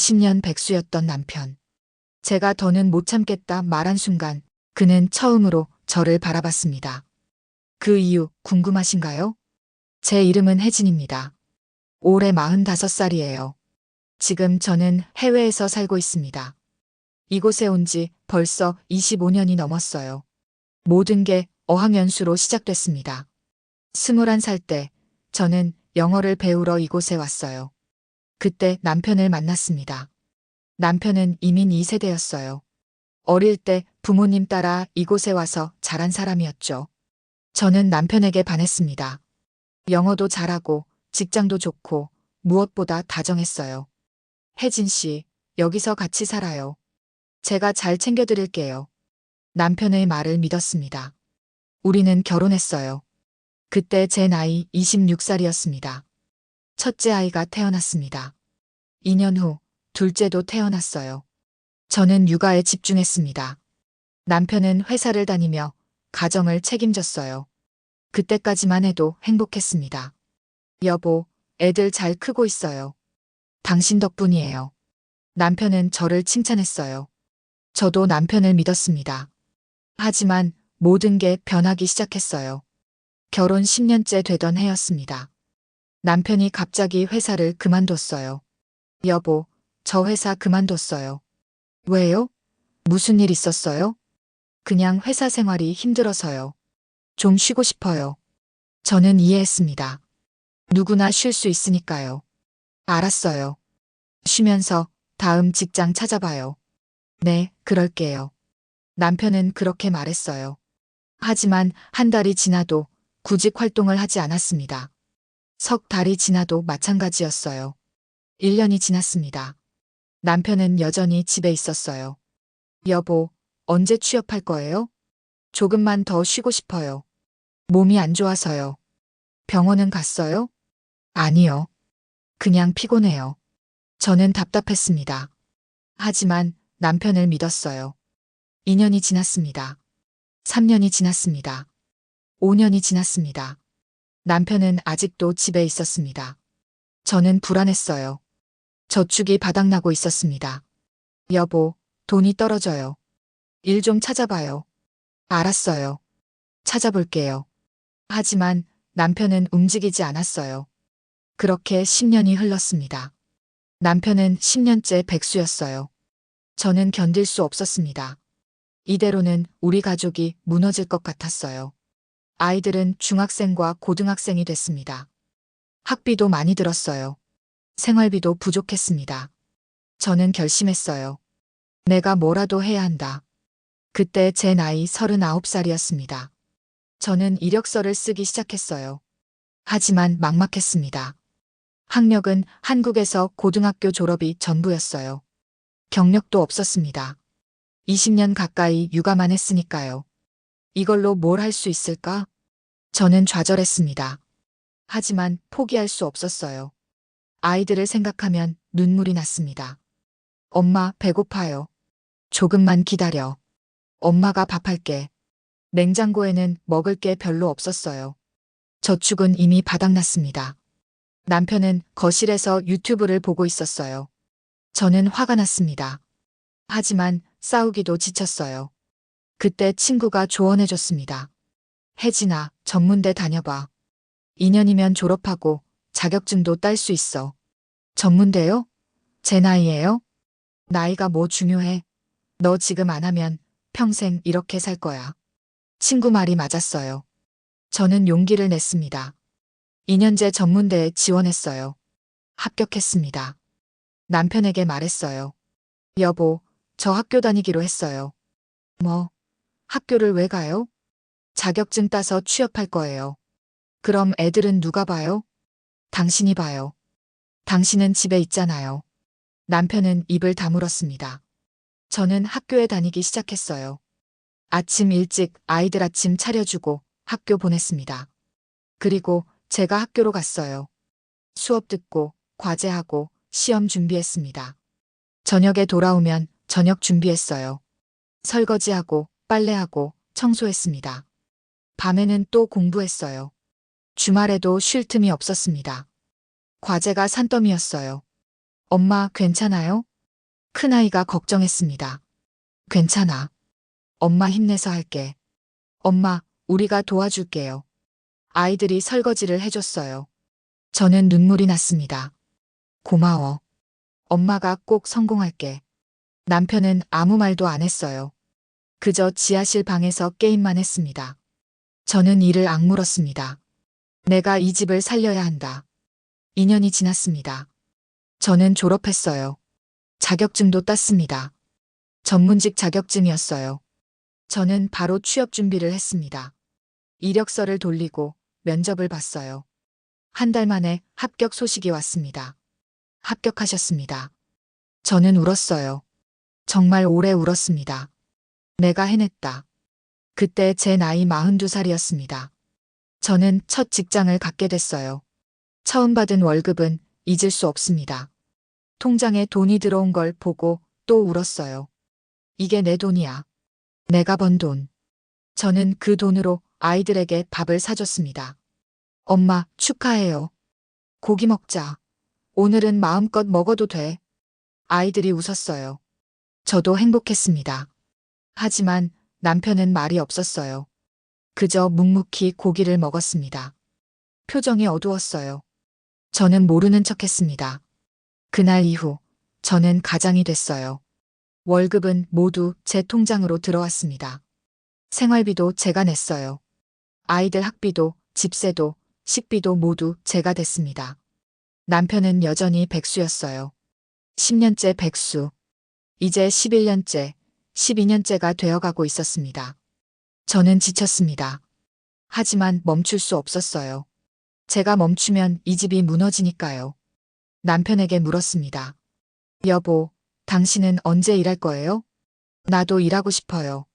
10년 백수였던 남편. 제가 더는 못 참겠다 말한 순간 그는 처음으로 저를 바라봤습니다. 그 이유 궁금하신가요? 제 이름은 혜진입니다. 올해 45살이에요. 지금 저는 해외에서 살고 있습니다. 이곳에 온 지 벌써 25년이 넘었어요. 모든 게 어학연수로 시작됐습니다. 21살 때 저는 영어를 배우러 이곳에 왔어요. 그때 남편을 만났습니다. 남편은 이민 2세대였어요. 어릴 때 부모님 따라 이곳에 와서 자란 사람이었죠. 저는 남편에게 반했습니다. 영어도 잘하고 직장도 좋고 무엇보다 다정했어요. 혜진 씨, 여기서 같이 살아요. 제가 잘 챙겨드릴게요. 남편의 말을 믿었습니다. 우리는 결혼했어요. 그때 제 나이 26살이었습니다. 첫째 아이가 태어났습니다. 2년 후 둘째도 태어났어요. 저는 육아에 집중했습니다. 남편은 회사를 다니며 가정을 책임졌어요. 그때까지만 해도 행복했습니다. 여보, 애들 잘 크고 있어요. 당신 덕분이에요. 남편은 저를 칭찬했어요. 저도 남편을 믿었습니다. 하지만 모든 게 변하기 시작했어요. 결혼 10년째 되던 해였습니다. 남편이 갑자기 회사를 그만뒀어요. 여보, 저 회사 그만뒀어요. 왜요? 무슨 일 있었어요? 그냥 회사 생활이 힘들어서요. 좀 쉬고 싶어요. 저는 이해했습니다. 누구나 쉴 수 있으니까요. 알았어요. 쉬면서 다음 직장 찾아봐요. 네, 그럴게요. 남편은 그렇게 말했어요. 하지만 한 달이 지나도 구직 활동을 하지 않았습니다. 석 달이 지나도 마찬가지였어요. 1년이 지났습니다. 남편은 여전히 집에 있었어요. 여보, 언제 취업할 거예요? 조금만 더 쉬고 싶어요. 몸이 안 좋아서요. 병원은 갔어요? 아니요. 그냥 피곤해요. 저는 답답했습니다. 하지만 남편을 믿었어요. 2년이 지났습니다. 3년이 지났습니다. 5년이 지났습니다. 남편은 아직도 집에 있었습니다. 저는 불안했어요. 저축이 바닥나고 있었습니다. 여보, 돈이 떨어져요. 일 좀 찾아봐요. 알았어요. 찾아볼게요. 하지만 남편은 움직이지 않았어요. 그렇게 10년이 흘렀습니다. 남편은 10년째 백수였어요. 저는 견딜 수 없었습니다. 이대로는 우리 가족이 무너질 것 같았어요. 아이들은 중학생과 고등학생이 됐습니다. 학비도 많이 들었어요. 생활비도 부족했습니다. 저는 결심했어요. 내가 뭐라도 해야 한다. 그때 제 나이 39살이었습니다. 저는 이력서를 쓰기 시작했어요. 하지만 막막했습니다. 학력은 한국에서 고등학교 졸업이 전부였어요. 경력도 없었습니다. 20년 가까이 육아만 했으니까요. 이걸로 뭘 할 수 있을까? 저는 좌절했습니다. 하지만 포기할 수 없었어요. 아이들을 생각하면 눈물이 났습니다. 엄마, 배고파요. 조금만 기다려. 엄마가 밥할게. 냉장고에는 먹을 게 별로 없었어요. 저축은 이미 바닥났습니다. 남편은 거실에서 유튜브를 보고 있었어요. 저는 화가 났습니다. 하지만 싸우기도 지쳤어요. 그때 친구가 조언해줬습니다. 혜진아, 전문대 다녀봐. 2년이면 졸업하고 자격증도 딸 수 있어. 전문대요? 제 나이에요? 나이가 뭐 중요해? 너 지금 안 하면 평생 이렇게 살 거야. 친구 말이 맞았어요. 저는 용기를 냈습니다. 2년제 전문대에 지원했어요. 합격했습니다. 남편에게 말했어요. 여보, 저 학교 다니기로 했어요. 뭐, 학교를 왜 가요? 자격증 따서 취업할 거예요. 그럼 애들은 누가 봐요? 당신이 봐요. 당신은 집에 있잖아요. 남편은 입을 다물었습니다. 저는 학교에 다니기 시작했어요. 아침 일찍 아이들 아침 차려주고 학교 보냈습니다. 그리고 제가 학교로 갔어요. 수업 듣고 과제하고 시험 준비했습니다. 저녁에 돌아오면 저녁 준비했어요. 설거지하고 빨래하고 청소했습니다. 밤에는 또 공부했어요. 주말에도 쉴 틈이 없었습니다. 과제가 산더미였어요. 엄마, 괜찮아요? 큰아이가 걱정했습니다. 괜찮아. 엄마 힘내서 할게. 엄마, 우리가 도와줄게요. 아이들이 설거지를 해줬어요. 저는 눈물이 났습니다. 고마워. 엄마가 꼭 성공할게. 남편은 아무 말도 안 했어요. 그저 지하실 방에서 게임만 했습니다. 저는 이를 악물었습니다. 내가 이 집을 살려야 한다. 2년이 지났습니다. 저는 졸업했어요. 자격증도 땄습니다. 전문직 자격증이었어요. 저는 바로 취업 준비를 했습니다. 이력서를 돌리고 면접을 봤어요. 한 달 만에 합격 소식이 왔습니다. 합격하셨습니다. 저는 울었어요. 정말 오래 울었습니다. 내가 해냈다. 그때 제 나이 42살이었습니다. 저는 첫 직장을 갖게 됐어요. 처음 받은 월급은 잊을 수 없습니다. 통장에 돈이 들어온 걸 보고 또 울었어요. 이게 내 돈이야. 내가 번 돈. 저는 그 돈으로 아이들에게 밥을 사줬습니다. 엄마, 축하해요. 고기 먹자. 오늘은 마음껏 먹어도 돼. 아이들이 웃었어요. 저도 행복했습니다. 하지만 남편은 말이 없었어요. 그저 묵묵히 고기를 먹었습니다. 표정이 어두웠어요. 저는 모르는 척했습니다. 그날 이후 저는 가장이 됐어요. 월급은 모두 제 통장으로 들어왔습니다. 생활비도 제가 냈어요. 아이들 학비도, 집세도, 식비도 모두 제가 댔습니다. 남편은 여전히 백수였어요. 10년째 백수. 이제 11년째, 12년째가 되어가고 있었습니다. 저는 지쳤습니다. 하지만 멈출 수 없었어요. 제가 멈추면 이 집이 무너지니까요. 남편에게 물었습니다. 여보, 당신은 언제 일할 거예요? 나도 일하고 싶어요.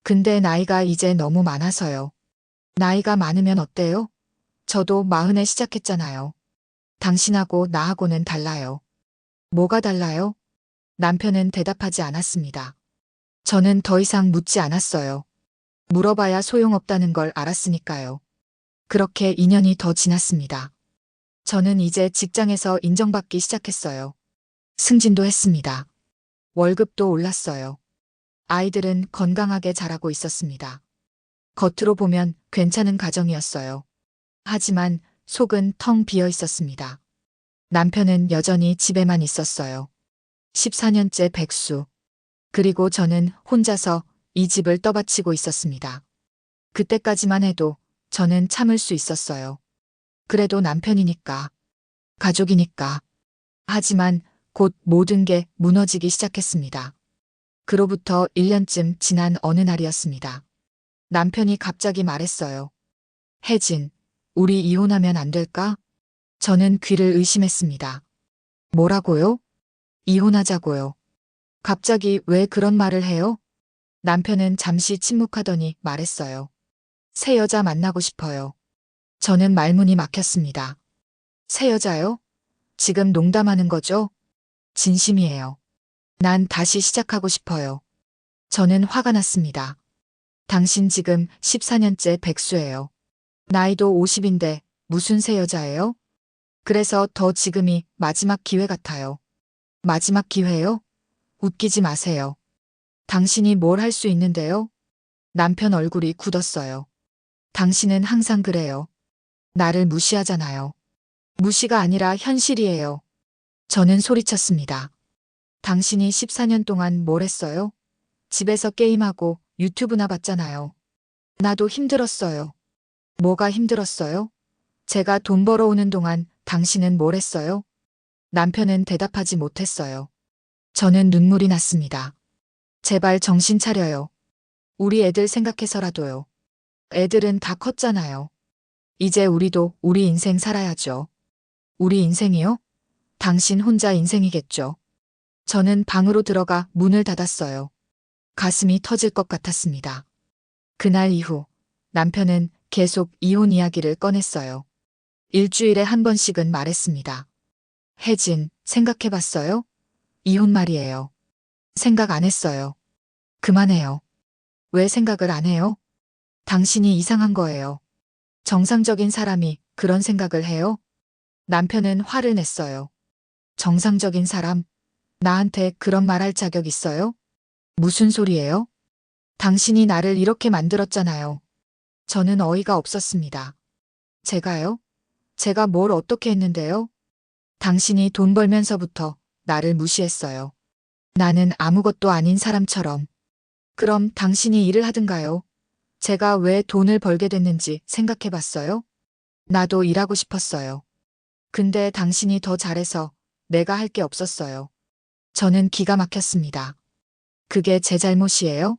근데 나이가 이제 너무 많아서요. 나이가 많으면 어때요? 저도 40에 시작했잖아요. 당신하고 나하고는 달라요. 뭐가 달라요? 남편은 대답하지 않았습니다. 저는 더 이상 묻지 않았어요. 물어봐야 소용없다는 걸 알았으니까요. 그렇게 2년이 더 지났습니다. 저는 이제 직장에서 인정받기 시작했어요. 승진도 했습니다. 월급도 올랐어요. 아이들은 건강하게 자라고 있었습니다. 겉으로 보면 괜찮은 가정이었어요. 하지만 속은 텅 비어 있었습니다. 남편은 여전히 집에만 있었어요. 14년째 백수. 그리고 저는 혼자서 이 집을 떠받치고 있었습니다. 그때까지만 해도 저는 참을 수 있었어요. 그래도 남편이니까, 가족이니까. 하지만 곧 모든 게 무너지기 시작했습니다. 그로부터 1년쯤 지난 어느 날이었습니다. 남편이 갑자기 말했어요. 혜진, 우리 이혼하면 안 될까? 저는 귀를 의심했습니다. 뭐라고요? 이혼하자고요. 갑자기 왜 그런 말을 해요? 남편은 잠시 침묵하더니 말했어요. 새 여자 만나고 싶어요. 저는 말문이 막혔습니다. 새 여자요? 지금 농담하는 거죠? 진심이에요. 난 다시 시작하고 싶어요. 저는 화가 났습니다. 당신 지금 14년째 백수예요. 나이도 50인데 무슨 새 여자예요? 그래서 더 지금이 마지막 기회 같아요. 마지막 기회요? 웃기지 마세요. 당신이 뭘 할 수 있는데요? 남편 얼굴이 굳었어요. 당신은 항상 그래요. 나를 무시하잖아요. 무시가 아니라 현실이에요. 저는 소리쳤습니다. 당신이 14년 동안 뭘 했어요? 집에서 게임하고 유튜브나 봤잖아요. 나도 힘들었어요. 뭐가 힘들었어요? 제가 돈 벌어오는 동안 당신은 뭘 했어요? 남편은 대답하지 못했어요. 저는 눈물이 났습니다. 제발 정신 차려요. 우리 애들 생각해서라도요. 애들은 다 컸잖아요. 이제 우리도 우리 인생 살아야죠. 우리 인생이요? 당신 혼자 인생이겠죠. 저는 방으로 들어가 문을 닫았어요. 가슴이 터질 것 같았습니다. 그날 이후 남편은 계속 이혼 이야기를 꺼냈어요. 일주일에 한 번씩은 말했습니다. 혜진, 생각해봤어요? 이혼 말이에요. 생각 안 했어요. 그만해요. 왜 생각을 안 해요? 당신이 이상한 거예요. 정상적인 사람이 그런 생각을 해요? 남편은 화를 냈어요. 정상적인 사람? 나한테 그런 말 할 자격 있어요? 무슨 소리예요? 당신이 나를 이렇게 만들었잖아요. 저는 어이가 없었습니다. 제가요? 제가 뭘 어떻게 했는데요? 당신이 돈 벌면서부터 나를 무시했어요. 나는 아무것도 아닌 사람처럼. 그럼 당신이 일을 하든가요? 제가 왜 돈을 벌게 됐는지 생각해 봤어요? 나도 일하고 싶었어요. 근데 당신이 더 잘해서 내가 할 게 없었어요. 저는 기가 막혔습니다. 그게 제 잘못이에요?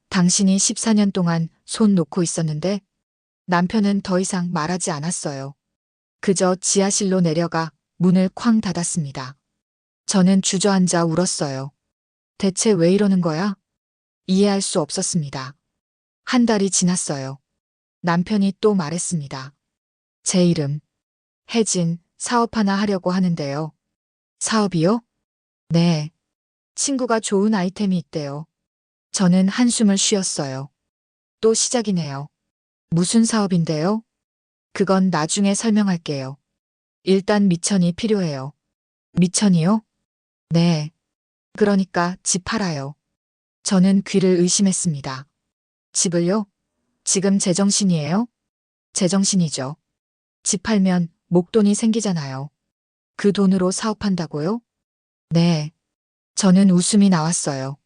당신이 14년 동안 손 놓고 있었는데 남편은 더 이상 말하지 않았어요. 그저 지하실로 내려가 문을 쾅 닫았습니다. 저는 주저앉아 울었어요. 대체 왜 이러는 거야? 이해할 수 없었습니다. 한 달이 지났어요. 남편이 또 말했습니다. 제 이름, 혜진, 사업 하나 하려고 하는데요. 사업이요? 네. 친구가 좋은 아이템이 있대요. 저는 한숨을 쉬었어요. 또 시작이네요. 무슨 사업인데요? 그건 나중에 설명할게요. 일단 미천이 필요해요. 미천이요? 네. 그러니까 집 팔아요. 저는 귀를 의심했습니다. 집을요? 지금 제정신이에요? 제정신이죠. 집 팔면 목돈이 생기잖아요. 그 돈으로 사업한다고요? 네. 저는 웃음이 나왔어요.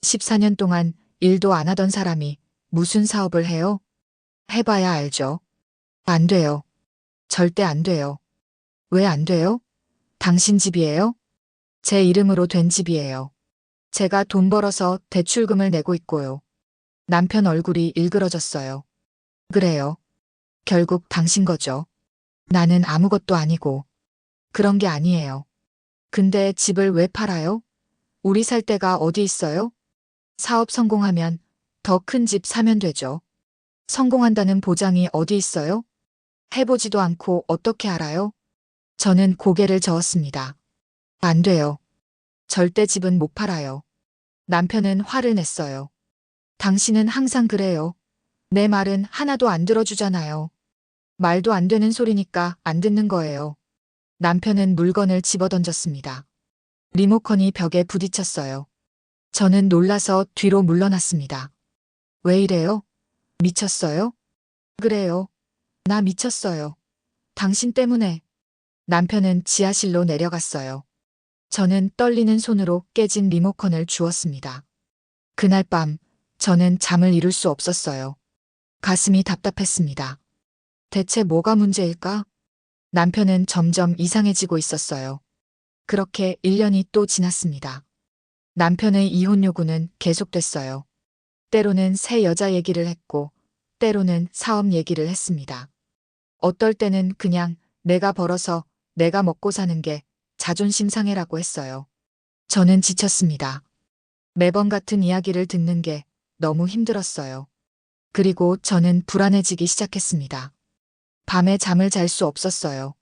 14년 동안 일도 안 하던 사람이 무슨 사업을 해요? 해봐야 알죠. 안 돼요. 절대 안 돼요. 왜 안 돼요? 당신 집이에요? 제 이름으로 된 집이에요. 제가 돈 벌어서 대출금을 내고 있고요. 남편 얼굴이 일그러졌어요. 그래요. 결국 당신 거죠. 나는 아무것도 아니고. 그런 게 아니에요. 근데 집을 왜 팔아요? 우리 살 데가 어디 있어요? 사업 성공하면 더 큰 집 사면 되죠. 성공한다는 보장이 어디 있어요? 해보지도 않고 어떻게 알아요? 저는 고개를 저었습니다. 안 돼요. 절대 집은 못 팔아요. 남편은 화를 냈어요. 당신은 항상 그래요. 내 말은 하나도 안 들어주잖아요. 말도 안 되는 소리니까 안 듣는 거예요. 남편은 물건을 집어던졌습니다. 리모컨이 벽에 부딪혔어요. 저는 놀라서 뒤로 물러났습니다. 왜 이래요? 미쳤어요? 그래요. 나 미쳤어요. 당신 때문에. 남편은 지하실로 내려갔어요. 저는 떨리는 손으로 깨진 리모컨을 주웠습니다. 그날 밤, 저는 잠을 이룰 수 없었어요. 가슴이 답답했습니다. 대체 뭐가 문제일까? 남편은 점점 이상해지고 있었어요. 그렇게 1년이 또 지났습니다. 남편의 이혼 요구는 계속됐어요. 때로는 새 여자 얘기를 했고, 때로는 사업 얘기를 했습니다. 어떨 때는 그냥 내가 벌어서 내가 먹고 사는 게 자존심 상해라고 했어요. 저는 지쳤습니다. 매번 같은 이야기를 듣는 게 너무 힘들었어요. 그리고 저는 불안해지기 시작했습니다. 밤에 잠을 잘 수 없었어요.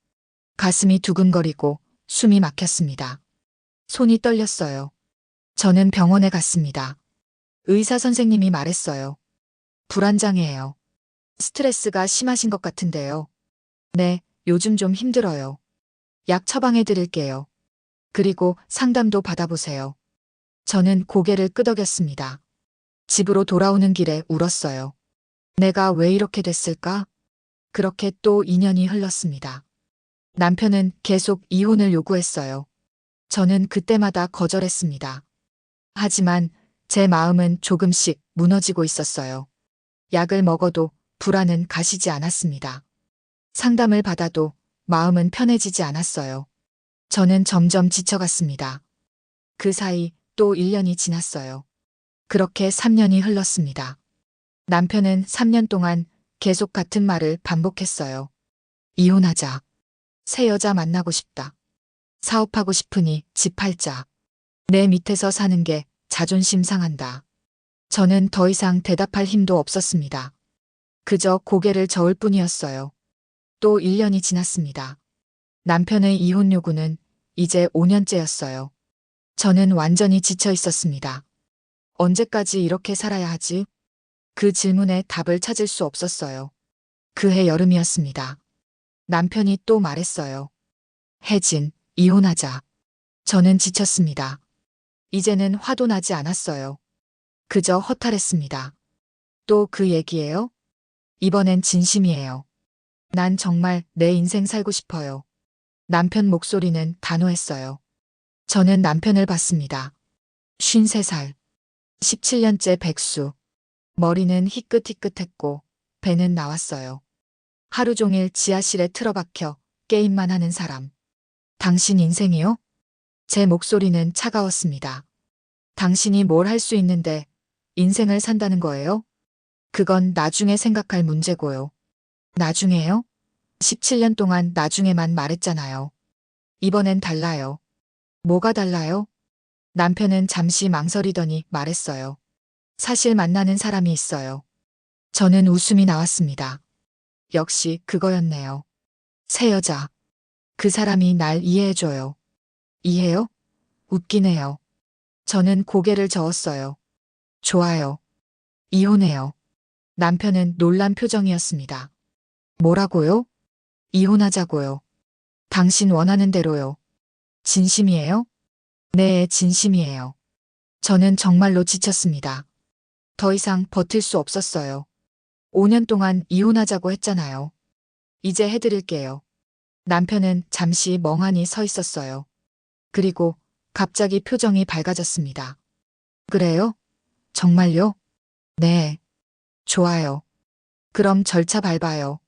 가슴이 두근거리고 숨이 막혔습니다. 손이 떨렸어요. 저는 병원에 갔습니다. 의사 선생님이 말했어요. 불안장애예요. 스트레스가 심하신 것 같은데요. 네, 요즘 좀 힘들어요. 약 처방해 드릴게요. 그리고 상담도 받아보세요. 저는 고개를 끄덕였습니다. 집으로 돌아오는 길에 울었어요. 내가 왜 이렇게 됐을까? 그렇게 또 2년이 흘렀습니다. 남편은 계속 이혼을 요구했어요. 저는 그때마다 거절했습니다. 하지만 제 마음은 조금씩 무너지고 있었어요. 약을 먹어도 불안은 가시지 않았습니다. 상담을 받아도 마음은 편해지지 않았어요. 저는 점점 지쳐갔습니다. 그 사이 또 1년이 지났어요. 그렇게 3년이 흘렀습니다. 남편은 3년 동안 계속 같은 말을 반복했어요. 이혼하자. 새 여자 만나고 싶다. 사업하고 싶으니 집 팔자. 내 밑에서 사는 게 자존심 상한다. 저는 더 이상 대답할 힘도 없었습니다. 그저 고개를 저을 뿐이었어요. 또 1년이 지났습니다. 남편의 이혼 요구는 이제 5년째였어요. 저는 완전히 지쳐 있었습니다. 언제까지 이렇게 살아야 하지? 그 질문에 답을 찾을 수 없었어요. 그해 여름이었습니다. 남편이 또 말했어요. 혜진, 이혼하자. 저는 지쳤습니다. 이제는 화도 나지 않았어요. 그저 허탈했습니다. 또 그 얘기예요? 이번엔 진심이에요. 난 정말 내 인생 살고 싶어요. 남편 목소리는 단호했어요. 저는 남편을 봤습니다. 53살. 17년째 백수. 머리는 희끗희끗했고 배는 나왔어요. 하루 종일 지하실에 틀어박혀 게임만 하는 사람. 당신 인생이요? 제 목소리는 차가웠습니다. 당신이 뭘 할 수 있는데 인생을 산다는 거예요? 그건 나중에 생각할 문제고요. 나중에요? 17년 동안 나중에만 말했잖아요. 이번엔 달라요. 뭐가 달라요? 남편은 잠시 망설이더니 말했어요. 사실 만나는 사람이 있어요. 저는 웃음이 나왔습니다. 역시 그거였네요. 새 여자. 그 사람이 날 이해해줘요. 이해요? 웃기네요. 저는 고개를 저었어요. 좋아요. 이혼해요. 남편은 놀란 표정이었습니다. 뭐라고요? 이혼하자고요. 당신 원하는 대로요. 진심이에요? 네, 진심이에요. 저는 정말로 지쳤습니다. 더 이상 버틸 수 없었어요. 5년 동안 이혼하자고 했잖아요. 이제 해드릴게요. 남편은 잠시 멍하니 서 있었어요. 그리고 갑자기 표정이 밝아졌습니다. 그래요? 정말요? 네. 좋아요. 그럼 절차 밟아요.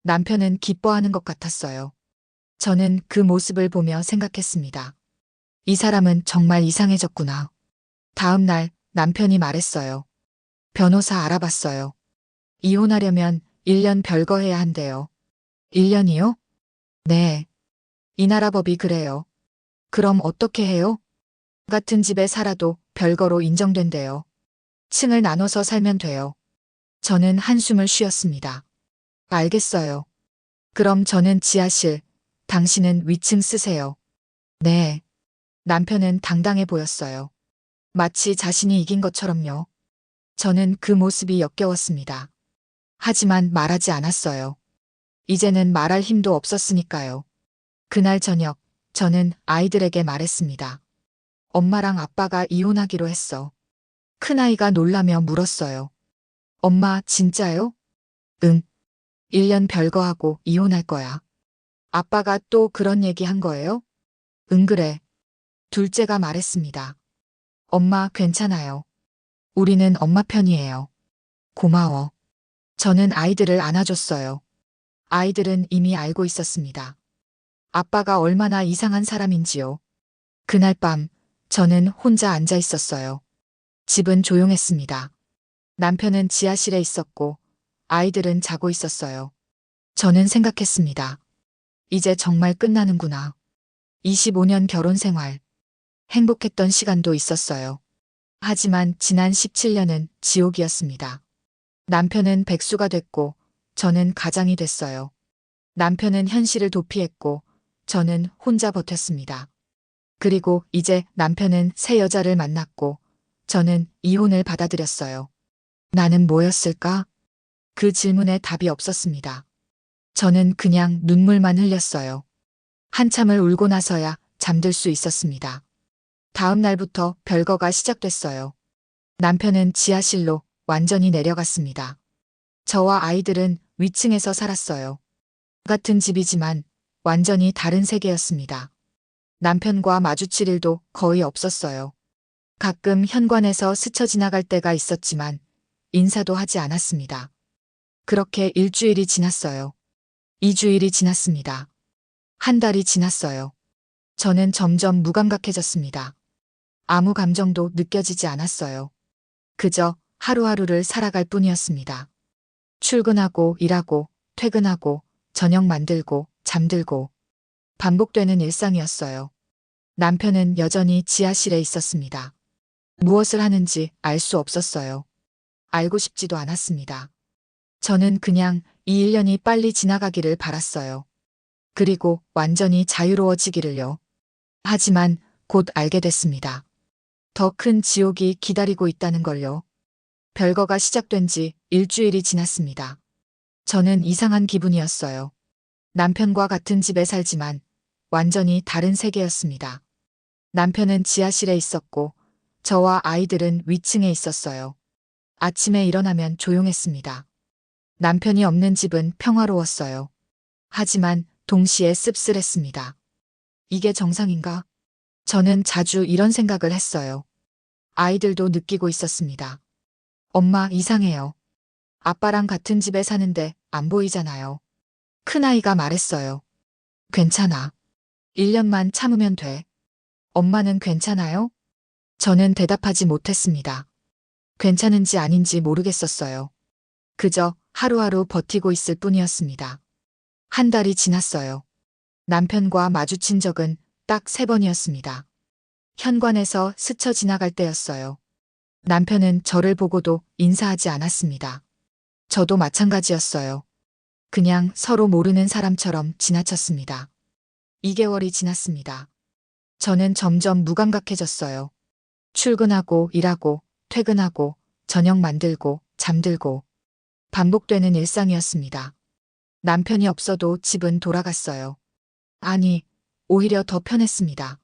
남편은 기뻐하는 것 같았어요. 저는 그 모습을 보며 생각했습니다. 이 사람은 정말 이상해졌구나. 다음 날 남편이 말했어요. 변호사 알아봤어요. 이혼하려면 1년 별거해야 한대요. 1년이요? 네. 이 나라 법이 그래요. 그럼 어떻게 해요? 같은 집에 살아도 별거로 인정된대요. 층을 나눠서 살면 돼요. 저는 한숨을 쉬었습니다. 알겠어요. 그럼 저는 지하실, 당신은 위층 쓰세요. 네. 남편은 당당해 보였어요. 마치 자신이 이긴 것처럼요. 저는 그 모습이 역겨웠습니다. 하지만 말하지 않았어요. 이제는 말할 힘도 없었으니까요. 그날 저녁, 저는 아이들에게 말했습니다. 엄마랑 아빠가 이혼하기로 했어. 큰아이가 놀라며 물었어요. 엄마, 진짜요? 응. 1년 별거하고 이혼할 거야. 아빠가 또 그런 얘기 한 거예요? 응, 그래. 둘째가 말했습니다. 엄마, 괜찮아요. 우리는 엄마 편이에요. 고마워. 저는 아이들을 안아줬어요. 아이들은 이미 알고 있었습니다. 아빠가 얼마나 이상한 사람인지요. 그날 밤, 저는 혼자 앉아 있었어요. 집은 조용했습니다. 남편은 지하실에 있었고, 아이들은 자고 있었어요. 저는 생각했습니다. 이제 정말 끝나는구나. 25년 결혼 생활. 행복했던 시간도 있었어요. 하지만 지난 17년은 지옥이었습니다. 남편은 백수가 됐고, 저는 가장이 됐어요. 남편은 현실을 도피했고, 저는 혼자 버텼습니다. 그리고 이제 남편은 새 여자를 만났고, 저는 이혼을 받아들였어요. 나는 뭐였을까? 그 질문에 답이 없었습니다. 저는 그냥 눈물만 흘렸어요. 한참을 울고 나서야 잠들 수 있었습니다. 다음 날부터 별거가 시작됐어요. 남편은 지하실로 완전히 내려갔습니다. 저와 아이들은 위층에서 살았어요. 같은 집이지만 완전히 다른 세계였습니다. 남편과 마주칠 일도 거의 없었어요. 가끔 현관에서 스쳐 지나갈 때가 있었지만 인사도 하지 않았습니다. 그렇게 일주일이 지났어요. 2주일이 지났습니다. 한 달이 지났어요. 저는 점점 무감각해졌습니다. 아무 감정도 느껴지지 않았어요. 그저 하루하루를 살아갈 뿐이었습니다. 출근하고 일하고 퇴근하고 저녁 만들고 잠들고 반복되는 일상이었어요. 남편은 여전히 지하실에 있었습니다. 무엇을 하는지 알 수 없었어요. 알고 싶지도 않았습니다. 저는 그냥 이 1년이 빨리 지나가기를 바랐어요. 그리고 완전히 자유로워지기를요. 하지만 곧 알게 됐습니다. 더 큰 지옥이 기다리고 있다는 걸요. 별거가 시작된 지 일주일이 지났습니다. 저는 이상한 기분이었어요. 남편과 같은 집에 살지만 완전히 다른 세계였습니다. 남편은 지하실에 있었고 저와 아이들은 위층에 있었어요. 아침에 일어나면 조용했습니다. 남편이 없는 집은 평화로웠어요. 하지만 동시에 씁쓸했습니다. 이게 정상인가? 저는 자주 이런 생각을 했어요. 아이들도 느끼고 있었습니다. 엄마 이상해요. 아빠랑 같은 집에 사는데 안 보이잖아요. 큰아이가 말했어요. 괜찮아. 1년만 참으면 돼. 엄마는 괜찮아요? 저는 대답하지 못했습니다. 괜찮은지 아닌지 모르겠었어요. 그저 하루하루 버티고 있을 뿐이었습니다. 한 달이 지났어요. 남편과 마주친 적은 딱 3번이었습니다. 현관에서 스쳐 지나갈 때였어요. 남편은 저를 보고도 인사하지 않았습니다. 저도 마찬가지였어요. 그냥 서로 모르는 사람처럼 지나쳤습니다. 2개월이 지났습니다. 저는 점점 무감각해졌어요. 출근하고 일하고 퇴근하고 저녁 만들고 잠들고 반복되는 일상이었습니다. 남편이 없어도 집은 돌아갔어요. 아니, 오히려 더 편했습니다.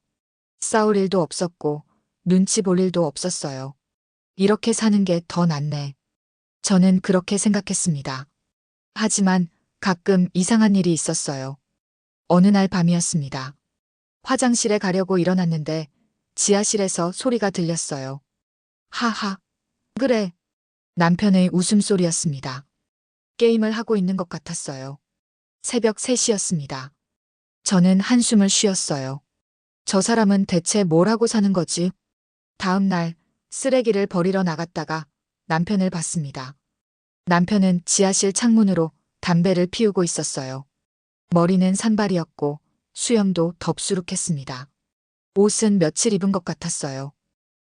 싸울 일도 없었고 눈치 볼 일도 없었어요. 이렇게 사는 게 더 낫네. 저는 그렇게 생각했습니다. 하지만 가끔 이상한 일이 있었어요. 어느 날 밤이었습니다. 화장실에 가려고 일어났는데 지하실에서 소리가 들렸어요. 하하. 그래. 남편의 웃음소리였습니다. 게임을 하고 있는 것 같았어요. 새벽 3시였습니다. 저는 한숨을 쉬었어요. 저 사람은 대체 뭘 하고 사는 거지? 다음 날 쓰레기를 버리러 나갔다가 남편을 봤습니다. 남편은 지하실 창문으로 담배를 피우고 있었어요. 머리는 산발이었고 수염도 덥수룩했습니다. 옷은 며칠 입은 것 같았어요.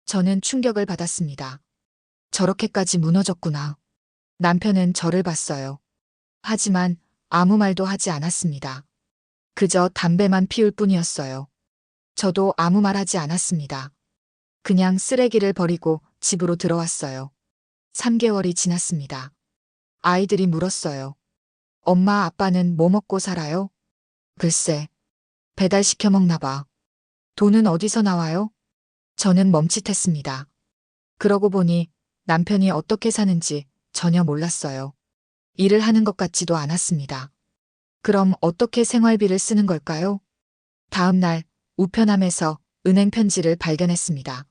저는 충격을 받았습니다. 저렇게까지 무너졌구나. 남편은 저를 봤어요. 하지만 아무 말도 하지 않았습니다. 그저 담배만 피울 뿐이었어요. 저도 아무 말 하지 않았습니다. 그냥 쓰레기를 버리고 집으로 들어왔어요. 3개월이 지났습니다. 아이들이 물었어요. 엄마, 아빠는 뭐 먹고 살아요? 글쎄, 배달시켜 먹나 봐. 돈은 어디서 나와요? 저는 멈칫했습니다. 그러고 보니 남편이 어떻게 사는지 전혀 몰랐어요. 일을 하는 것 같지도 않았습니다. 그럼 어떻게 생활비를 쓰는 걸까요? 다음 날 우편함에서 은행 편지를 발견했습니다.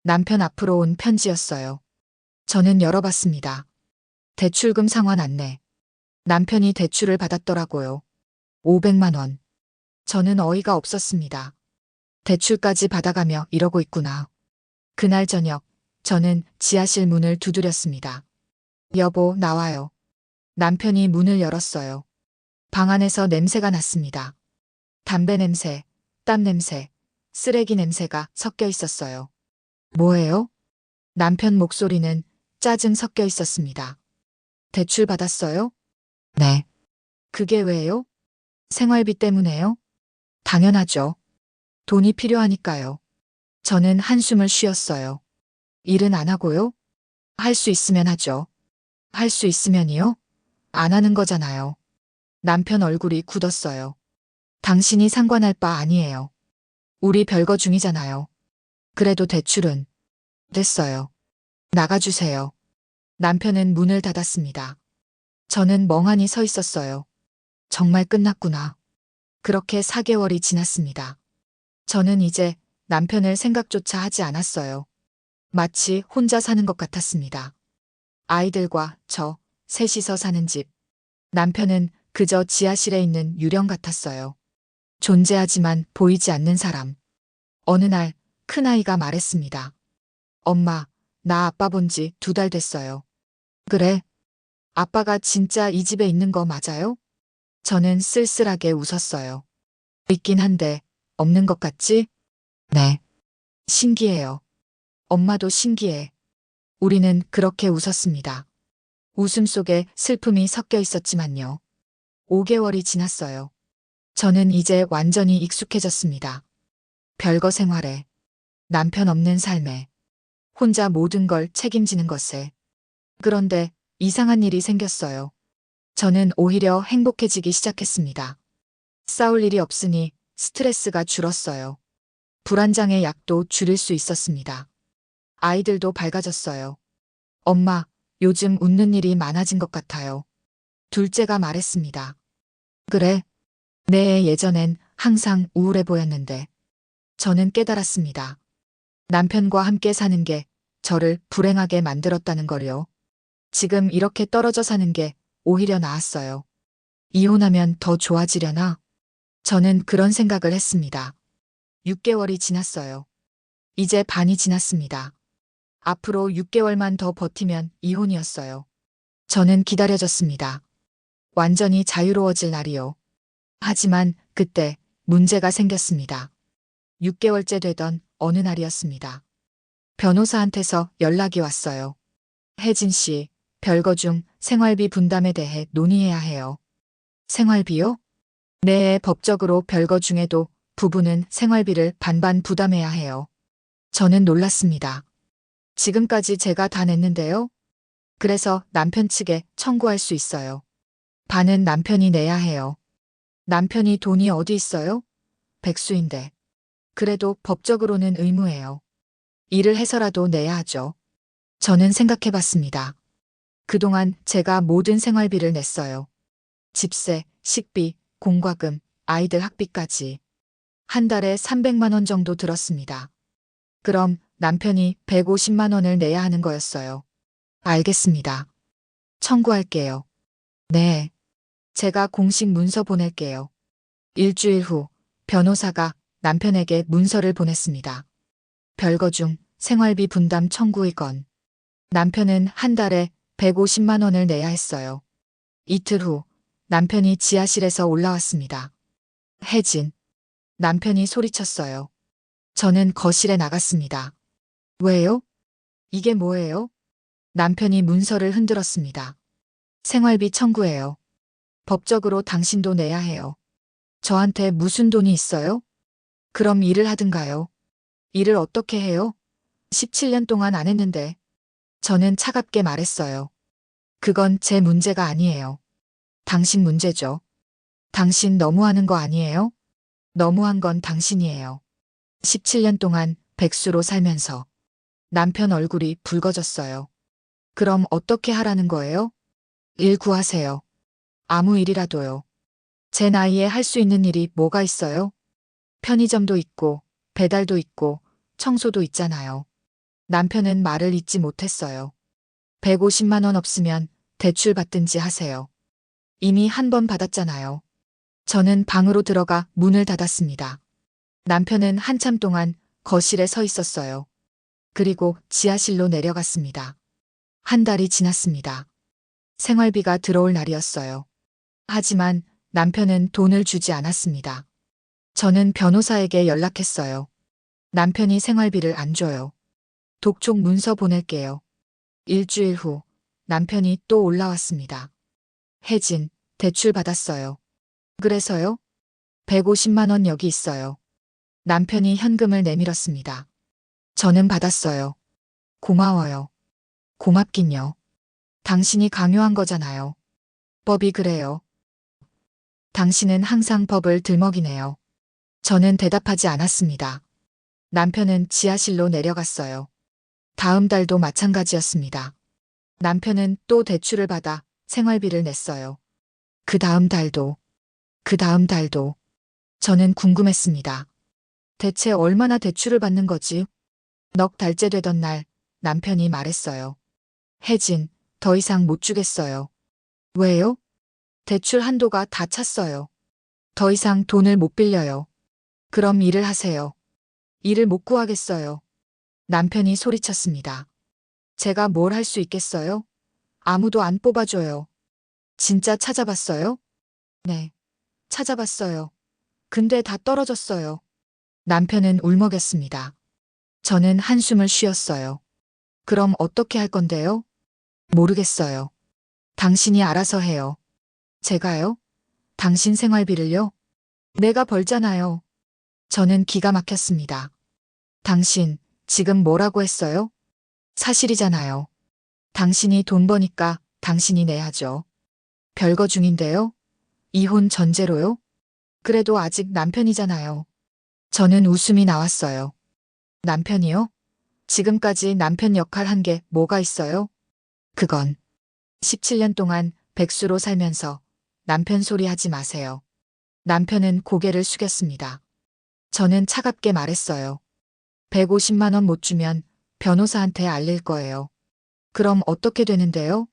남편 앞으로 온 편지였어요. 저는 열어봤습니다. 대출금 상환 안내. 남편이 대출을 받았더라고요. 500만 원. 저는 어이가 없었습니다. 대출까지 받아가며 이러고 있구나. 그날 저녁, 저는 지하실 문을 두드렸습니다. 여보, 나와요. 남편이 문을 열었어요. 방 안에서 냄새가 났습니다. 담배 냄새, 땀 냄새, 쓰레기 냄새가 섞여 있었어요. 뭐예요? 남편 목소리는 짜증 섞여 있었습니다. 대출 받았어요? 네. 그게 왜요? 생활비 때문에요? 당연하죠. 돈이 필요하니까요. 저는 한숨을 쉬었어요. 일은 안 하고요? 할 수 있으면 하죠. 할 수 있으면이요? 안 하는 거잖아요. 남편 얼굴이 굳었어요. 당신이 상관할 바 아니에요. 우리 별거 중이잖아요. 그래도 대출은 됐어요. 나가주세요. 남편은 문을 닫았습니다. 저는 멍하니 서 있었어요. 정말 끝났구나. 그렇게 4개월이 지났습니다. 저는 이제 남편을 생각조차 하지 않았어요. 마치 혼자 사는 것 같았습니다. 아이들과 저, 셋이서 사는 집. 남편은 그저 지하실에 있는 유령 같았어요. 존재하지만 보이지 않는 사람. 어느 날 큰아이가 말했습니다. 엄마, 나 아빠 본지 2달 됐어요. 그래? 아빠가 진짜 이 집에 있는 거 맞아요? 저는 쓸쓸하게 웃었어요. 있긴 한데 없는 것 같지? 네. 신기해요. 엄마도 신기해. 우리는 그렇게 웃었습니다. 웃음 속에 슬픔이 섞여 있었지만요. 5개월이 지났어요. 저는 이제 완전히 익숙해졌습니다. 별거 생활에, 남편 없는 삶에, 혼자 모든 걸 책임지는 것에. 그런데 이상한 일이 생겼어요. 저는 오히려 행복해지기 시작했습니다. 싸울 일이 없으니 스트레스가 줄었어요. 불안장애 약도 줄일 수 있었습니다. 아이들도 밝아졌어요. 엄마, 요즘 웃는 일이 많아진 것 같아요. 둘째가 말했습니다. 그래? 네, 예전엔 항상 우울해 보였는데. 저는 깨달았습니다. 남편과 함께 사는 게 저를 불행하게 만들었다는 걸요. 지금 이렇게 떨어져 사는 게 오히려 나았어요. 이혼하면 더 좋아지려나? 저는 그런 생각을 했습니다. 6개월이 지났어요. 이제 반이 지났습니다. 앞으로 6개월만 더 버티면 이혼이었어요. 저는 기다려졌습니다. 완전히 자유로워질 날이요. 하지만 그때 문제가 생겼습니다. 6개월째 되던 어느 날이었습니다. 변호사한테서 연락이 왔어요. 혜진 씨, 별거 중 생활비 분담에 대해 논의해야 해요. 생활비요? 네, 법적으로 별거 중에도 부부는 생활비를 반반 부담해야 해요. 저는 놀랐습니다. 지금까지 제가 다 냈는데요. 그래서 남편 측에 청구할 수 있어요. 반은 남편이 내야 해요. 남편이 돈이 어디 있어요? 백수인데. 그래도 법적으로는 의무예요. 일을 해서라도 내야 하죠. 저는 생각해 봤습니다. 그동안 제가 모든 생활비를 냈어요. 집세, 식비, 공과금, 아이들 학비까지. 한 달에 300만 원 정도 들었습니다. 그럼 남편이 150만 원을 내야 하는 거였어요. 알겠습니다. 청구할게요. 네. 제가 공식 문서 보낼게요. 일주일 후 변호사가 남편에게 문서를 보냈습니다. 별거 중 생활비 분담 청구의 건. 남편은 한 달에 150만 원을 내야 했어요. 이틀 후 남편이 지하실에서 올라왔습니다. 혜진. 남편이 소리쳤어요. 저는 거실에 나갔습니다. 왜요? 이게 뭐예요? 남편이 문서를 흔들었습니다. 생활비 청구해요. 법적으로 당신도 내야 해요. 저한테 무슨 돈이 있어요? 그럼 일을 하든가요. 일을 어떻게 해요? 17년 동안 안 했는데. 저는 차갑게 말했어요. 그건 제 문제가 아니에요. 당신 문제죠. 당신 너무하는 거 아니에요? 너무한 건 당신이에요. 17년 동안 백수로 살면서 남편 얼굴이 붉어졌어요. 그럼 어떻게 하라는 거예요? 일 구하세요. 아무 일이라도요. 제 나이에 할 수 있는 일이 뭐가 있어요? 편의점도 있고, 배달도 있고, 청소도 있잖아요. 남편은 말을 잇지 못했어요. 150만 원 없으면 대출 받든지 하세요. 이미 한 번 받았잖아요. 저는 방으로 들어가 문을 닫았습니다. 남편은 한참 동안 거실에 서 있었어요. 그리고 지하실로 내려갔습니다. 한 달이 지났습니다. 생활비가 들어올 날이었어요. 하지만 남편은 돈을 주지 않았습니다. 저는 변호사에게 연락했어요. 남편이 생활비를 안 줘요. 독촉 문서 보낼게요. 일주일 후 남편이 또 올라왔습니다. 혜진, 대출 받았어요. 그래서요? 150만 원 여기 있어요. 남편이 현금을 내밀었습니다. 저는 받았어요. 고마워요. 고맙긴요. 당신이 강요한 거잖아요. 법이 그래요. 당신은 항상 법을 들먹이네요. 저는 대답하지 않았습니다. 남편은 지하실로 내려갔어요. 다음 달도 마찬가지였습니다. 남편은 또 대출을 받아 생활비를 냈어요. 그 다음 달도, 그 다음 달도. 저는 궁금했습니다. 대체 얼마나 대출을 받는 거지? 넉 달째 되던 날 남편이 말했어요. 혜진, 더 이상 못 주겠어요. 왜요? 대출 한도가 다 찼어요. 더 이상 돈을 못 빌려요. 그럼 일을 하세요. 일을 못 구하겠어요. 남편이 소리쳤습니다. 제가 뭘 할 수 있겠어요? 아무도 안 뽑아줘요. 진짜 찾아봤어요? 네, 찾아봤어요. 근데 다 떨어졌어요. 남편은 울먹였습니다. 저는 한숨을 쉬었어요. 그럼 어떻게 할 건데요? 모르겠어요. 당신이 알아서 해요. 제가요? 당신 생활비를요? 내가 벌잖아요. 저는 기가 막혔습니다. 당신, 지금 뭐라고 했어요? 사실이잖아요. 당신이 돈 버니까 당신이 내야죠. 별거 중인데요? 이혼 전제로요? 그래도 아직 남편이잖아요. 저는 웃음이 나왔어요. 남편이요? 지금까지 남편 역할 한 게 뭐가 있어요? 그건 17년 동안 백수로 살면서 남편 소리 하지 마세요. 남편은 고개를 숙였습니다. 저는 차갑게 말했어요. 150만 원 못 주면 변호사한테 알릴 거예요. 그럼 어떻게 되는데요?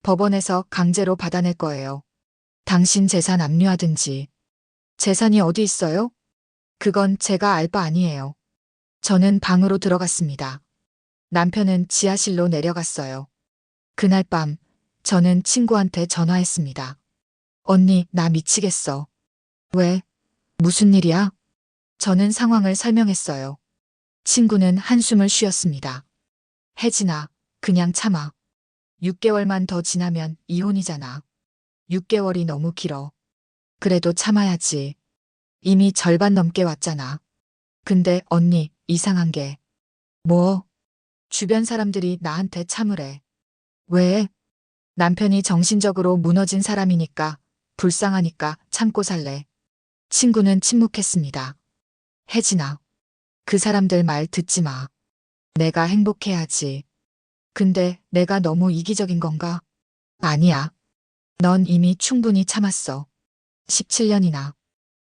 법원에서 강제로 받아낼 거예요. 당신 재산 압류하든지. 재산이 어디 있어요? 그건 제가 알 바 아니에요. 저는 방으로 들어갔습니다. 남편은 지하실로 내려갔어요. 그날 밤 저는 친구한테 전화했습니다. 언니, 나 미치겠어. 왜? 무슨 일이야? 저는 상황을 설명했어요. 친구는 한숨을 쉬었습니다. 혜진아, 그냥 참아. 6개월만 더 지나면 이혼이잖아. 6개월이 너무 길어. 그래도 참아야지. 이미 절반 넘게 왔잖아. 근데 언니, 이상한 게. 뭐? 주변 사람들이 나한테 참으래. 왜? 남편이 정신적으로 무너진 사람이니까, 불쌍하니까 참고 살래. 친구는 침묵했습니다. 혜진아, 그 사람들 말 듣지 마. 내가 행복해야지. 근데 내가 너무 이기적인 건가? 아니야. 넌 이미 충분히 참았어. 17년이나.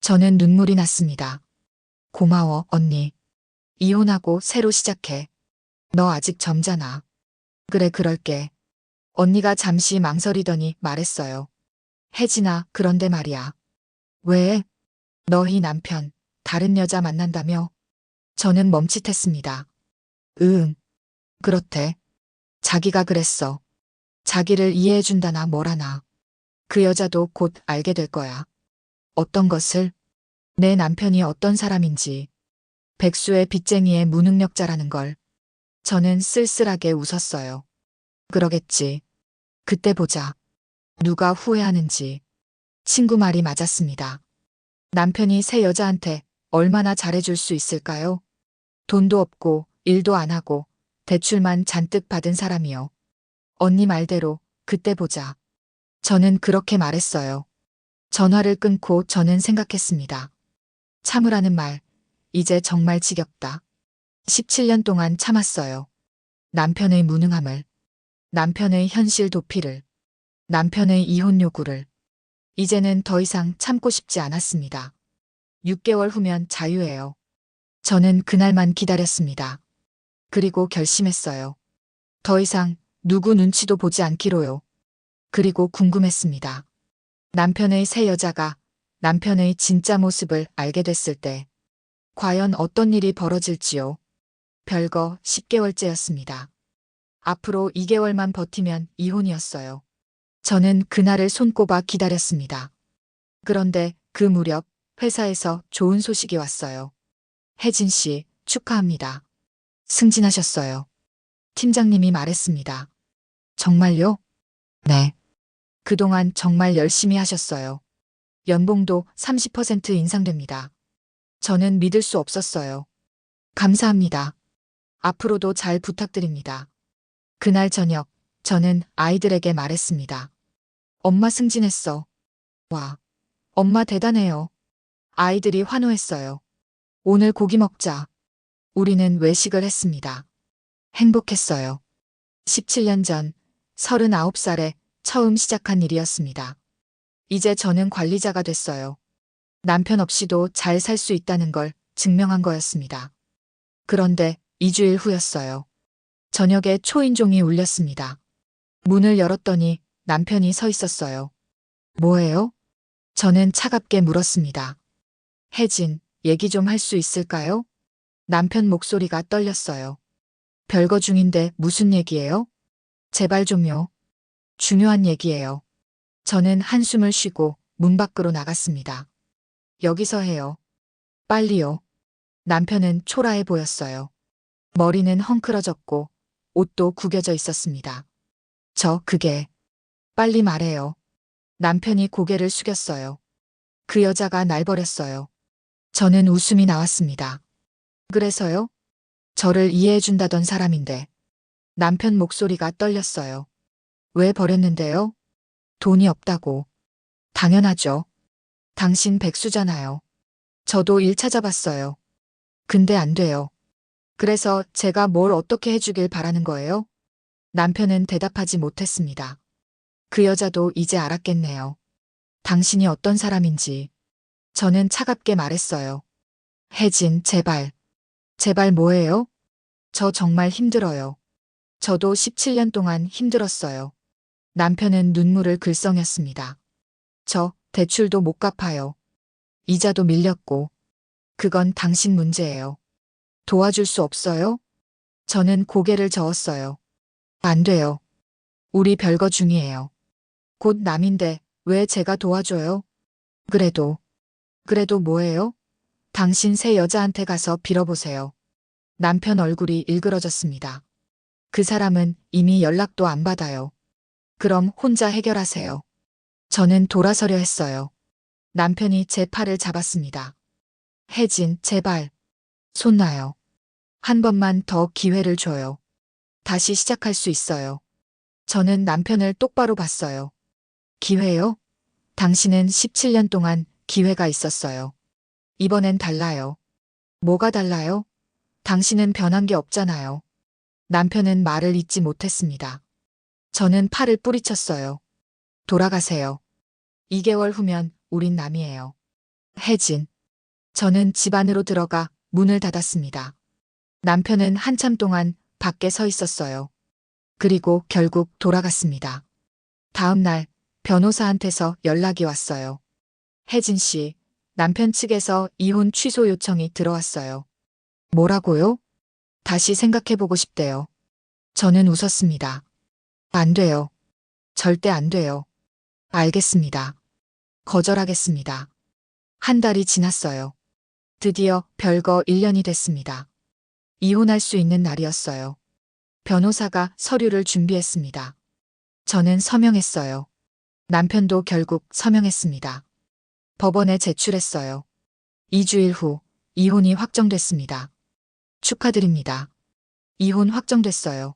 저는 눈물이 났습니다. 고마워, 언니. 이혼하고 새로 시작해. 너 아직 젊잖아. 그래, 그럴게. 언니가 잠시 망설이더니 말했어요. 혜진아, 그런데 말이야. 왜? 너희 남편, 다른 여자 만난다며? 저는 멈칫했습니다. 응, 그렇대. 자기가 그랬어. 자기를 이해해준다나 뭐라나. 그 여자도 곧 알게 될 거야. 어떤 것을? 내 남편이 어떤 사람인지. 백수의 빚쟁이의 무능력자라는 걸. 저는 쓸쓸하게 웃었어요. 그러겠지. 그때 보자. 누가 후회하는지. 친구 말이 맞았습니다. 남편이 새 여자한테 얼마나 잘해줄 수 있을까요? 돈도 없고 일도 안 하고 대출만 잔뜩 받은 사람이요. 언니 말대로 그때 보자. 저는 그렇게 말했어요. 전화를 끊고 저는 생각했습니다. 참으라는 말, 이제 정말 지겹다. 17년 동안 참았어요. 남편의 무능함을, 남편의 현실 도피를, 남편의 이혼 요구를. 이제는 더 이상 참고 싶지 않았습니다. 6개월 후면 자유예요. 저는 그날만 기다렸습니다. 그리고 결심했어요. 더 이상 누구 눈치도 보지 않기로요. 그리고 궁금했습니다. 남편의 새 여자가 남편의 진짜 모습을 알게 됐을 때 과연 어떤 일이 벌어질지요. 별거 10개월째였습니다. 앞으로 2개월만 버티면 이혼이었어요. 저는 그날을 손꼽아 기다렸습니다. 그런데 그 무렵 회사에서 좋은 소식이 왔어요. 혜진 씨, 축하합니다. 승진하셨어요. 팀장님이 말했습니다. 정말요? 네. 그동안 정말 열심히 하셨어요. 연봉도 30% 인상됩니다. 저는 믿을 수 없었어요. 감사합니다. 앞으로도 잘 부탁드립니다. 그날 저녁, 저는 아이들에게 말했습니다. 엄마 승진했어. 와, 엄마 대단해요. 아이들이 환호했어요. 오늘 고기 먹자. 우리는 외식을 했습니다. 행복했어요. 17년 전, 39살에 처음 시작한 일이었습니다. 이제 저는 관리자가 됐어요. 남편 없이도 잘 살 수 있다는 걸 증명한 거였습니다. 그런데 2주일 후였어요. 저녁에 초인종이 울렸습니다. 문을 열었더니 남편이 서 있었어요. 뭐예요? 저는 차갑게 물었습니다. 혜진, 얘기 좀 할 수 있을까요? 남편 목소리가 떨렸어요. 별거 중인데 무슨 얘기예요? 제발 좀요. 중요한 얘기예요. 저는 한숨을 쉬고 문 밖으로 나갔습니다. 여기서 해요. 빨리요. 남편은 초라해 보였어요. 머리는 헝클어졌고 옷도 구겨져 있었습니다. 그게 빨리 말해요. 남편이 고개를 숙였어요. 그 여자가 날 버렸어요. 저는 웃음이 나왔습니다. 그래서요? 저를 이해해준다던 사람인데. 남편 목소리가 떨렸어요. 왜 버렸는데요? 돈이 없다고. 당연하죠. 당신 백수잖아요. 저도 일 찾아봤어요. 근데 안 돼요. 그래서 제가 뭘 어떻게 해주길 바라는 거예요? 남편은 대답하지 못했습니다. 그 여자도 이제 알았겠네요. 당신이 어떤 사람인지. 저는 차갑게 말했어요. 혜진, 제발. 제발 뭐예요? 저 정말 힘들어요. 저도 17년 동안 힘들었어요. 남편은 눈물을 글썽였습니다. 저 대출도 못 갚아요. 이자도 밀렸고. 그건 당신 문제예요. 도와줄 수 없어요? 저는 고개를 저었어요. 안 돼요. 우리 별거 중이에요. 곧 남인데 왜 제가 도와줘요? 그래도 뭐예요? 당신 새 여자한테 가서 빌어보세요. 남편 얼굴이 일그러졌습니다. 그 사람은 이미 연락도 안 받아요. 그럼 혼자 해결하세요. 저는 돌아서려 했어요. 남편이 제 팔을 잡았습니다. 혜진, 제발. 손 놔요. 한 번만 더 기회를 줘요. 다시 시작할 수 있어요. 저는 남편을 똑바로 봤어요. 기회요? 당신은 17년 동안 기회가 있었어요. 이번엔 달라요. 뭐가 달라요? 당신은 변한 게 없잖아요. 남편은 말을 잇지 못했습니다. 저는 팔을 뿌리쳤어요. 돌아가세요. 2개월 후면 우린 남이에요. 혜진. 저는 집 안으로 들어가 문을 닫았습니다. 남편은 한참 동안 밖에 서 있었어요. 그리고 결국 돌아갔습니다. 다음 날 변호사한테서 연락이 왔어요. 혜진 씨, 남편 측에서 이혼 취소 요청이 들어왔어요. 뭐라고요? 다시 생각해보고 싶대요. 저는 웃었습니다. 안 돼요. 절대 안 돼요. 알겠습니다. 거절하겠습니다. 한 달이 지났어요. 드디어 별거 1년이 됐습니다. 이혼할 수 있는 날이었어요. 변호사가 서류를 준비했습니다. 저는 서명했어요. 남편도 결국 서명했습니다. 법원에 제출했어요. 2주일 후 이혼이 확정됐습니다. 축하드립니다. 이혼 확정됐어요.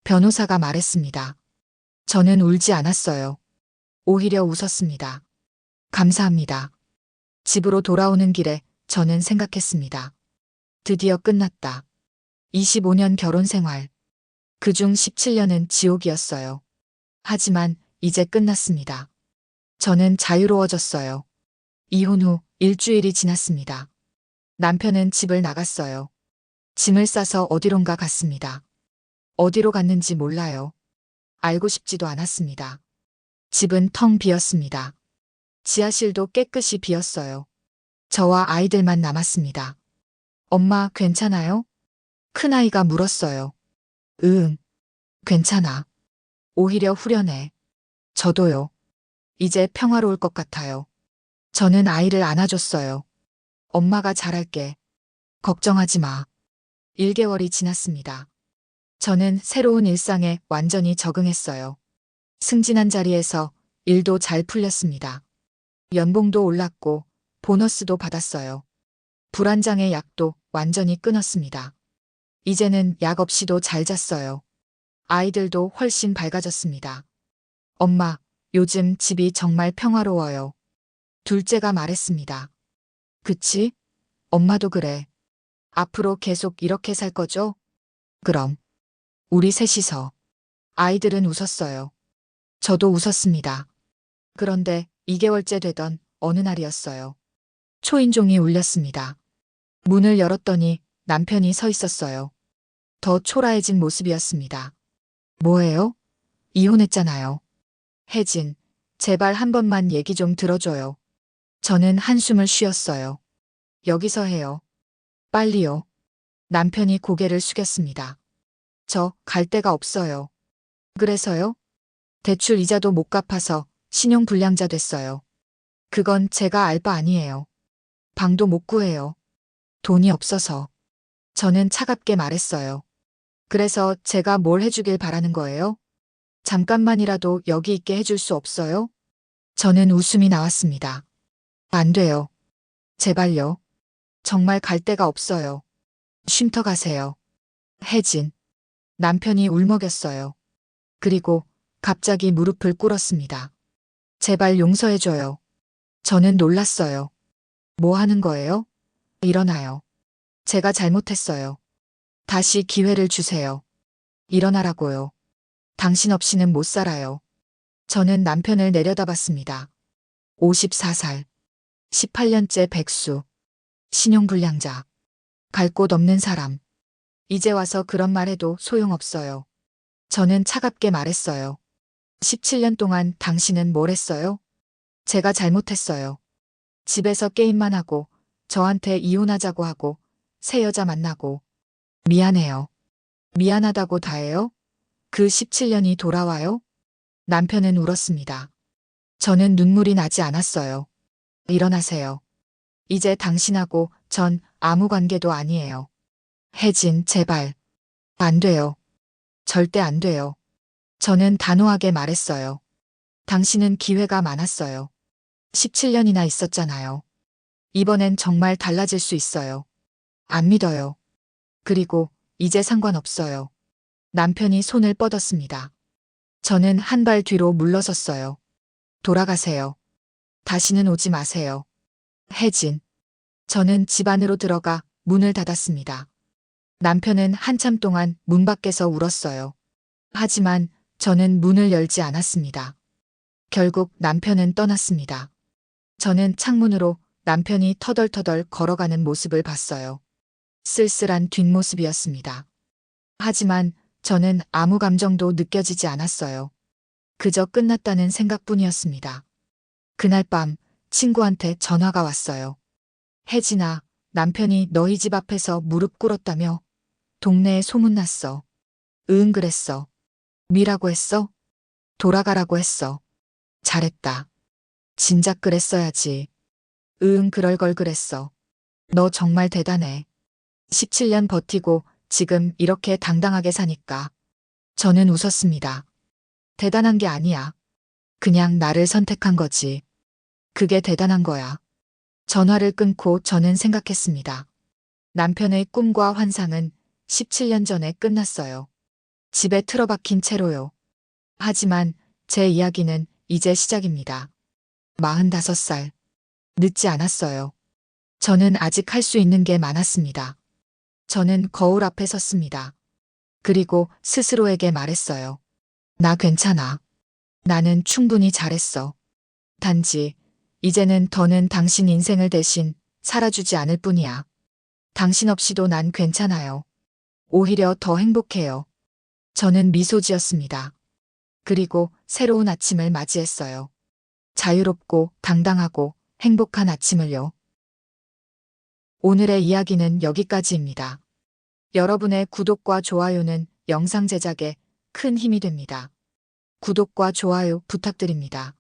변호사가 말했습니다. 저는 울지 않았어요. 오히려 웃었습니다. 감사합니다. 집으로 돌아오는 길에 저는 생각했습니다. 드디어 끝났다. 25년 결혼 생활. 그중 17년은 지옥이었어요. 하지만 이제 끝났습니다. 저는 자유로워졌어요. 이혼 후 일주일이 지났습니다. 남편은 집을 나갔어요. 짐을 싸서 어디론가 갔습니다. 어디로 갔는지 몰라요. 알고 싶지도 않았습니다. 집은 텅 비었습니다. 지하실도 깨끗이 비었어요. 저와 아이들만 남았습니다. 엄마, 괜찮아요? 큰아이가 물었어요. 응, 괜찮아. 오히려 후련해. 저도요. 이제 평화로울 것 같아요. 저는 아이를 안아줬어요. 엄마가 잘할게. 걱정하지 마. 1개월이 지났습니다. 저는 새로운 일상에 완전히 적응했어요. 승진한 자리에서 일도 잘 풀렸습니다. 연봉도 올랐고 보너스도 받았어요. 불안장애 약도 완전히 끊었습니다. 이제는 약 없이도 잘 잤어요. 아이들도 훨씬 밝아졌습니다. 엄마, 요즘 집이 정말 평화로워요. 둘째가 말했습니다. 그치? 엄마도 그래. 앞으로 계속 이렇게 살 거죠? 그럼. 우리 셋이서. 아이들은 웃었어요. 저도 웃었습니다. 그런데 2개월째 되던 어느 날이었어요. 초인종이 울렸습니다. 문을 열었더니 남편이 서 있었어요. 더 초라해진 모습이었습니다. 뭐예요? 이혼했잖아요. 혜진, 제발 한 번만 얘기 좀 들어줘요. 저는 한숨을 쉬었어요. 여기서 해요. 빨리요. 남편이 고개를 숙였습니다. 저 갈 데가 없어요. 그래서요? 대출 이자도 못 갚아서 신용불량자 됐어요. 그건 제가 알 바 아니에요. 방도 못 구해요. 돈이 없어서. 저는 차갑게 말했어요. 그래서 제가 뭘 해주길 바라는 거예요? 잠깐만이라도 여기 있게 해줄 수 없어요? 저는 웃음이 나왔습니다. 안 돼요. 제발요. 정말 갈 데가 없어요. 쉼터 가세요. 혜진. 남편이 울먹였어요. 그리고 갑자기 무릎을 꿇었습니다. 제발 용서해줘요. 저는 놀랐어요. 뭐 하는 거예요? 일어나요. 제가 잘못했어요. 다시 기회를 주세요. 일어나라고요. 당신 없이는 못 살아요. 저는 남편을 내려다봤습니다. 54살. 18년째 백수. 신용불량자. 갈 곳 없는 사람. 이제 와서 그런 말 해도 소용없어요. 저는 차갑게 말했어요. 17년 동안 당신은 뭘 했어요? 제가 잘못했어요. 집에서 게임만 하고, 저한테 이혼하자고 하고, 새 여자 만나고. 미안해요. 미안하다고 다해요? 그 17년이 돌아와요? 남편은 울었습니다. 저는 눈물이 나지 않았어요. 일어나세요. 이제 당신하고 전 아무 관계도 아니에요. 혜진, 제발. 안 돼요. 절대 안 돼요. 저는 단호하게 말했어요. 당신은 기회가 많았어요. 17년이나 있었잖아요. 이번엔 정말 달라질 수 있어요. 안 믿어요. 그리고 이제 상관없어요. 남편이 손을 뻗었습니다. 저는 한 발 뒤로 물러섰어요. 돌아가세요. 다시는 오지 마세요. 혜진. 저는 집 안으로 들어가 문을 닫았습니다. 남편은 한참 동안 문 밖에서 울었어요. 하지만 저는 문을 열지 않았습니다. 결국 남편은 떠났습니다. 저는 창문으로 남편이 터덜터덜 걸어가는 모습을 봤어요. 쓸쓸한 뒷모습이었습니다. 하지만 저는 아무 감정도 느껴지지 않았어요. 그저 끝났다는 생각뿐이었습니다. 그날 밤 친구한테 전화가 왔어요. 혜진아, 남편이 너희 집 앞에서 무릎 꿇었다며? 동네에 소문났어. 응, 그랬어. 미라고 했어? 돌아가라고 했어. 잘했다. 진작 그랬어야지. 응, 그럴 걸 그랬어. 너 정말 대단해. 17년 버티고 지금 이렇게 당당하게 사니까. 저는 웃었습니다. 대단한 게 아니야. 그냥 나를 선택한 거지. 그게 대단한 거야. 전화를 끊고 저는 생각했습니다. 남편의 꿈과 환상은 17년 전에 끝났어요. 집에 틀어박힌 채로요. 하지만 제 이야기는 이제 시작입니다. 45살. 늦지 않았어요. 저는 아직 할 수 있는 게 많았습니다. 저는 거울 앞에 섰습니다. 그리고 스스로에게 말했어요. 나 괜찮아. 나는 충분히 잘했어. 단지 이제는 더는 당신 인생을 대신 살아주지 않을 뿐이야. 당신 없이도 난 괜찮아요. 오히려 더 행복해요. 저는 미소 지었습니다. 그리고 새로운 아침을 맞이했어요. 자유롭고 당당하고 행복한 아침을요. 오늘의 이야기는 여기까지입니다. 여러분의 구독과 좋아요는 영상 제작에 큰 힘이 됩니다. 구독과 좋아요 부탁드립니다.